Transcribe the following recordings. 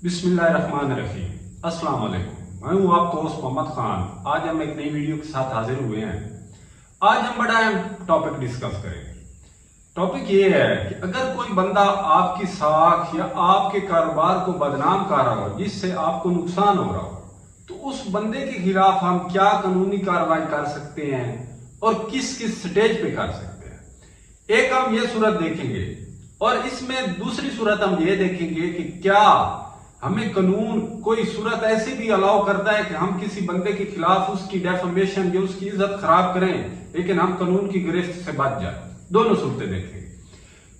بسم اللہ الرحمن الرحیم۔ السلام علیکم، میں ہوں آپ کو ہوسٹ محمد خان۔ آج ہم ایک نئی ویڈیو کے ساتھ حاضر ہوئے ہیں۔ آج ہم بڑا اہم ٹاپک ڈسکس کریں گے۔ ٹاپک یہ ہے کہ اگر کوئی بندہ آپ کی ساکھ یا آپ کے کاروبار کو بدنام کر رہا ہو جس سے آپ کو نقصان ہو رہا ہو تو اس بندے کے خلاف ہم کیا قانونی کارروائی کر سکتے ہیں اور کس کس سٹیج پہ کر سکتے ہیں۔ ایک ہم یہ صورت دیکھیں گے اور اس میں دوسری صورت ہم یہ دیکھیں گے کہ کیا ہمیں قانون کوئی صورت ایسی بھی الاؤ کرتا ہے کہ ہم کسی بندے کے خلاف اس کی ڈیفیمیشن یا اس کی عزت خراب کریں لیکن ہم قانون کی گرفت سے بچ جائیں۔ دونوں صورتیں دیکھیں گے۔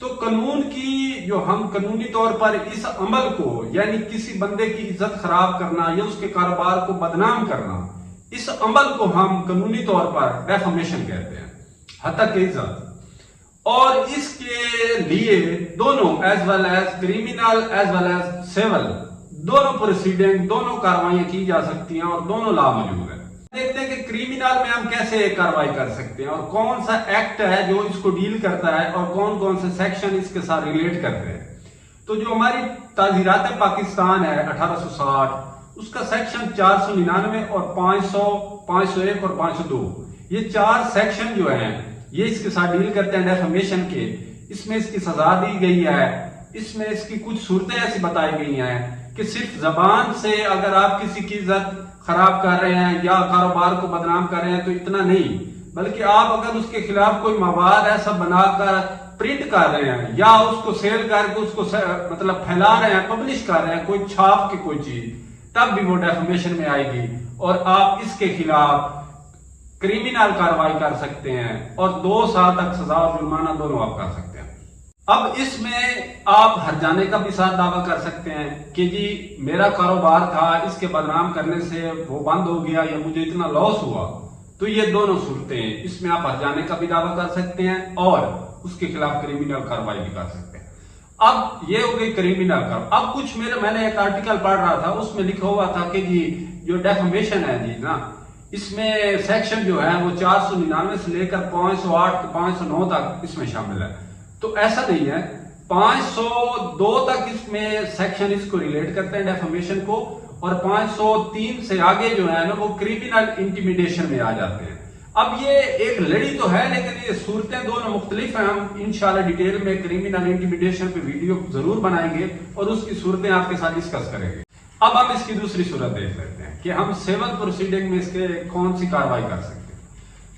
تو قانون کی جو ہم قانونی طور پر اس عمل کو یعنی کسی بندے کی عزت خراب کرنا یا اس کے کاروبار کو بدنام کرنا، اس عمل کو ہم قانونی طور پر ڈیفیمیشن کہتے ہیں، ہتک عزت۔ اور اس کے لیے دونوں as well as criminal as well as civil دونوں پروسیڈنگ دونوں کاروائیاں کی جا سکتی ہیں اور دونوں لا موجود ہیں۔ دیکھتے ہیں کہ کریمنل میں ہم کیسے کارروائی کر سکتے ہیں اور کون سا ایکٹ ہے جو اس کو ڈیل کرتا ہے اور کون کون سے سیکشن اس کے ساتھ ریلیٹ کرتے ہیں۔ تو جو ہماری تعزیرات پاکستان ہے 1860 اس کا سیکشن 499 اور 500 501 اور 502 یہ چار سیکشن جو ہیں یہ اس کے ساتھ ڈیل کرتے ہیں ڈیفیمیشن کے۔ اس میں اس کی سزا دی گئی ہے، اس میں اس کی کچھ صورتیں ایسی بتائی گئی ہیں کہ صرف زبان سے اگر آپ کسی کی عزت خراب کر رہے ہیں یا کاروبار کو بدنام کر رہے ہیں تو اتنا نہیں، بلکہ آپ اگر اس کے خلاف کوئی مواد ایسا بنا کر پرنٹ کر رہے ہیں یا اس کو سیل کر کے اس کو مطلب پھیلا رہے ہیں، پبلش کر رہے ہیں کوئی چھاپ کی کوئی چیز، تب بھی وہ ڈیفیمیشن میں آئے گی اور آپ اس کے خلاف کریمنل کارروائی کر سکتے ہیں اور 2 سال تک سزا اور جرمانہ دونوں آپ کر سکتے ہیں۔ اب اس میں آپ ہرجانے کا بھی ساتھ دعویٰ کر سکتے ہیں کہ جی میرا کاروبار تھا اس کے بدنام کرنے سے وہ بند ہو گیا یا مجھے اتنا لاس ہوا، تو یہ دونوں صورتیں اس میں آپ ہرجانے کا بھی دعویٰ کر سکتے ہیں اور اس کے خلاف کریمنل کارروائی بھی کر سکتے ہیں۔ اب یہ ہو گئی کریمنل کا۔ اب کچھ میں نے ایک آرٹیکل پڑھ رہا تھا، اس میں لکھا ہوا تھا کہ جی جو ڈیفیمیشن ہے جی نا، اس میں سیکشن جو ہے وہ 499 سے لے کر 508 509 تک اس میں شامل ہے۔ تو ایسا نہیں ہے، 502 تک اس میں سیکشن اس کو ریلیٹ کرتے ہیں ڈیفیمیشن کو، اور 503 سے آگے جو ہے نا وہ کریمنل انٹیمیڈیشن میں آ جاتے ہیں۔ اب یہ ایک لڑی تو ہے لیکن یہ صورتیں دونوں مختلف ہیں۔ ہم انشاءاللہ ڈیٹیل میں کریمنل انٹیمیڈیشن پہ ویڈیو ضرور بنائیں گے اور اس کی صورتیں آپ کے ساتھ ڈسکس کریں گے۔ اب ہم اس کی دوسری صورت دیکھ لیتے ہیں کہ ہم سیول پروسیڈنگ میں اس کے کون سی کارروائی کر سکتے ہیں۔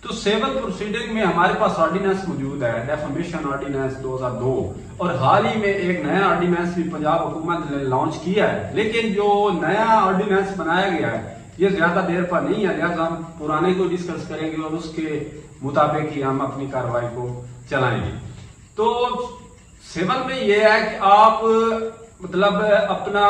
تو سیول پروسیڈنگ میں ہمارے پاس آرڈیننس موجود ہے، ڈیفیمیشن آرڈیننس 2002، اور حال ہی میں ایک نیا آرڈیننس بھی پنجاب حکومت نے لانچ کیا ہے، لیکن جو نیا آرڈیننس بنایا گیا ہے یہ زیادہ دیر پر نہیں ہے، لہٰذا ہم پرانے کو ڈسکس کریں گے اور اس کے مطابق ہی ہم اپنی کارروائی کو چلائیں گے۔ تو سیول میں یہ ہے کہ آپ مطلب اپنا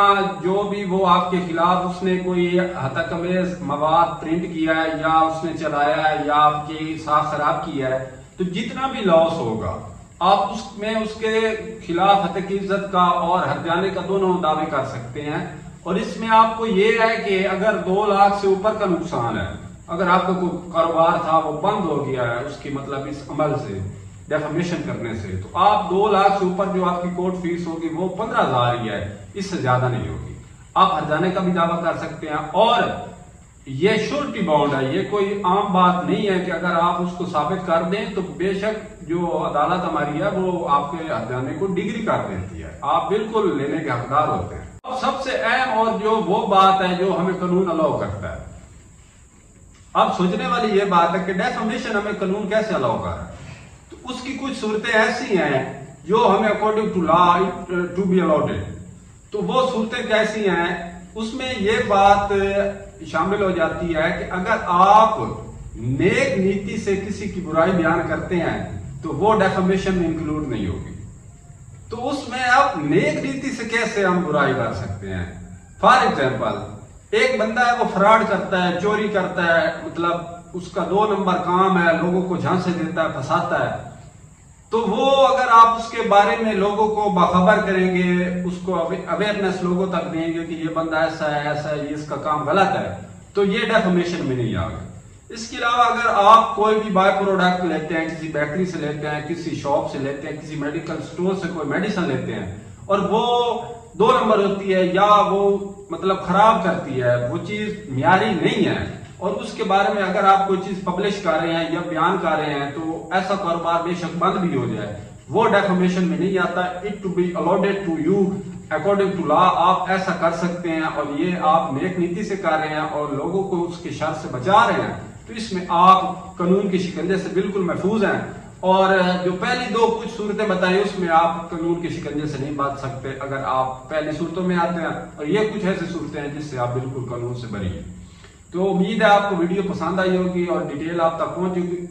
جو بھی وہ آپ کے خلاف اس نے کوئی ہتک امیز مواد پرنٹ کیا ہے یا اس نے چلایا ہے یا آپ کی ساکھ خراب کیا ہے، تو جتنا بھی لاس ہوگا آپ اس میں اس کے خلاف ہتک عزت کا اور ہرجانے کا دونوں دعوے کر سکتے ہیں۔ اور اس میں آپ کو یہ ہے کہ اگر 2 لاکھ سے اوپر کا نقصان ہے، اگر آپ کا کوئی کاروبار تھا وہ بند ہو گیا ہے اس کی مطلب اس عمل سے ڈیفیمیشن کرنے سے، تو آپ 2 لاکھ سے اوپر جو آپ کی کورٹ فیس ہوگی وہ 15,000 ہی ہے، اس سے زیادہ نہیں ہوگی۔ آپ ہرجانے کا بھی دعویٰ کر سکتے ہیں اور یہ شورٹی بانڈ ہے، یہ کوئی عام بات نہیں ہے کہ اگر آپ اس کو ثابت کر دیں تو بے شک جو عدالت ہماری ہے وہ آپ کے ہرجانے کو ڈگری کر دیتی ہے، آپ بالکل لینے کے حقدار ہوتے ہیں۔ اب سب سے اہم اور جو وہ بات ہے جو ہمیں قانون الاؤ کرتا ہے، اب سوچنے والی یہ بات ہے کہ ڈیفیمیشن ہمیں قانون کیسے الاؤ کر رہا ہے۔ تو اس کی کچھ صورتیں ایسی ہیں جو ہمیں according to law to be allowed, تو وہ صورتیں کیسی ہیں، اس میں یہ بات شامل ہو جاتی ہے کہ اگر آپ نیک نیتی سے کسی کی برائی بیان کرتے ہیں تو وہ ڈیفیمیشن میں انکلوڈ نہیں ہوگی۔ تو اس میں آپ نیک نیتی سے کیسے ہم برائی کر سکتے ہیں؟ فار ایگزامپل ایک بندہ ہے وہ فراڈ کرتا ہے، چوری کرتا ہے، مطلب اس کا 2 نمبر کام ہے، لوگوں کو جھانسے دیتا ہے، پھنساتا ہے، تو وہ اگر آپ اس کے بارے میں لوگوں کو باخبر کریں گے، اس کو اویئرنیس لوگوں تک دیں گے کہ یہ بندہ ایسا ہے ایسا ہے، یہ اس کا کام غلط ہے، تو یہ ڈیفیمیشن میں نہیں آگا۔ اس کے علاوہ اگر آپ کوئی بھی بائی پروڈکٹ لیتے ہیں، کسی بیکری سے لیتے ہیں، کسی شاپ سے لیتے ہیں، کسی میڈیکل سٹور سے کوئی میڈیسن لیتے ہیں اور وہ 2 نمبر ہوتی ہے یا وہ مطلب خراب کرتی ہے، وہ چیز معیاری نہیں ہے، اور اس کے بارے میں اگر آپ کوئی چیز پبلش کر رہے ہیں یا بیان کر رہے ہیں تو ایسا کاروبار بے شک بند بھی ہو جائے، وہ ڈیفامیشن میں نہیں آتا. It to be allowed to you according to law. آپ ایسا کر سکتے ہیں، اور یہ آپ نیک نیتی سے کر رہے ہیں اور لوگوں کو اس کے شر سے بچا رہے ہیں، تو اس میں آپ قانون کے شکنجے سے بالکل محفوظ ہیں. اور جو پہلی 2 کچھ صورتیں بتائیں اس میں آپ قانون کے شکنجے سے نہیں بچ سکتے اگر آپ پہلی صورتوں میں آتے ہیں، اور یہ کچھ ایسی صورتیں ہیں جس سے آپ بالکل قانون سے بری ہیں. تو امید ہے آپ کو ویڈیو پسند آئی ہوگی اور ڈیٹیل آپ تک پہنچ ہوگی.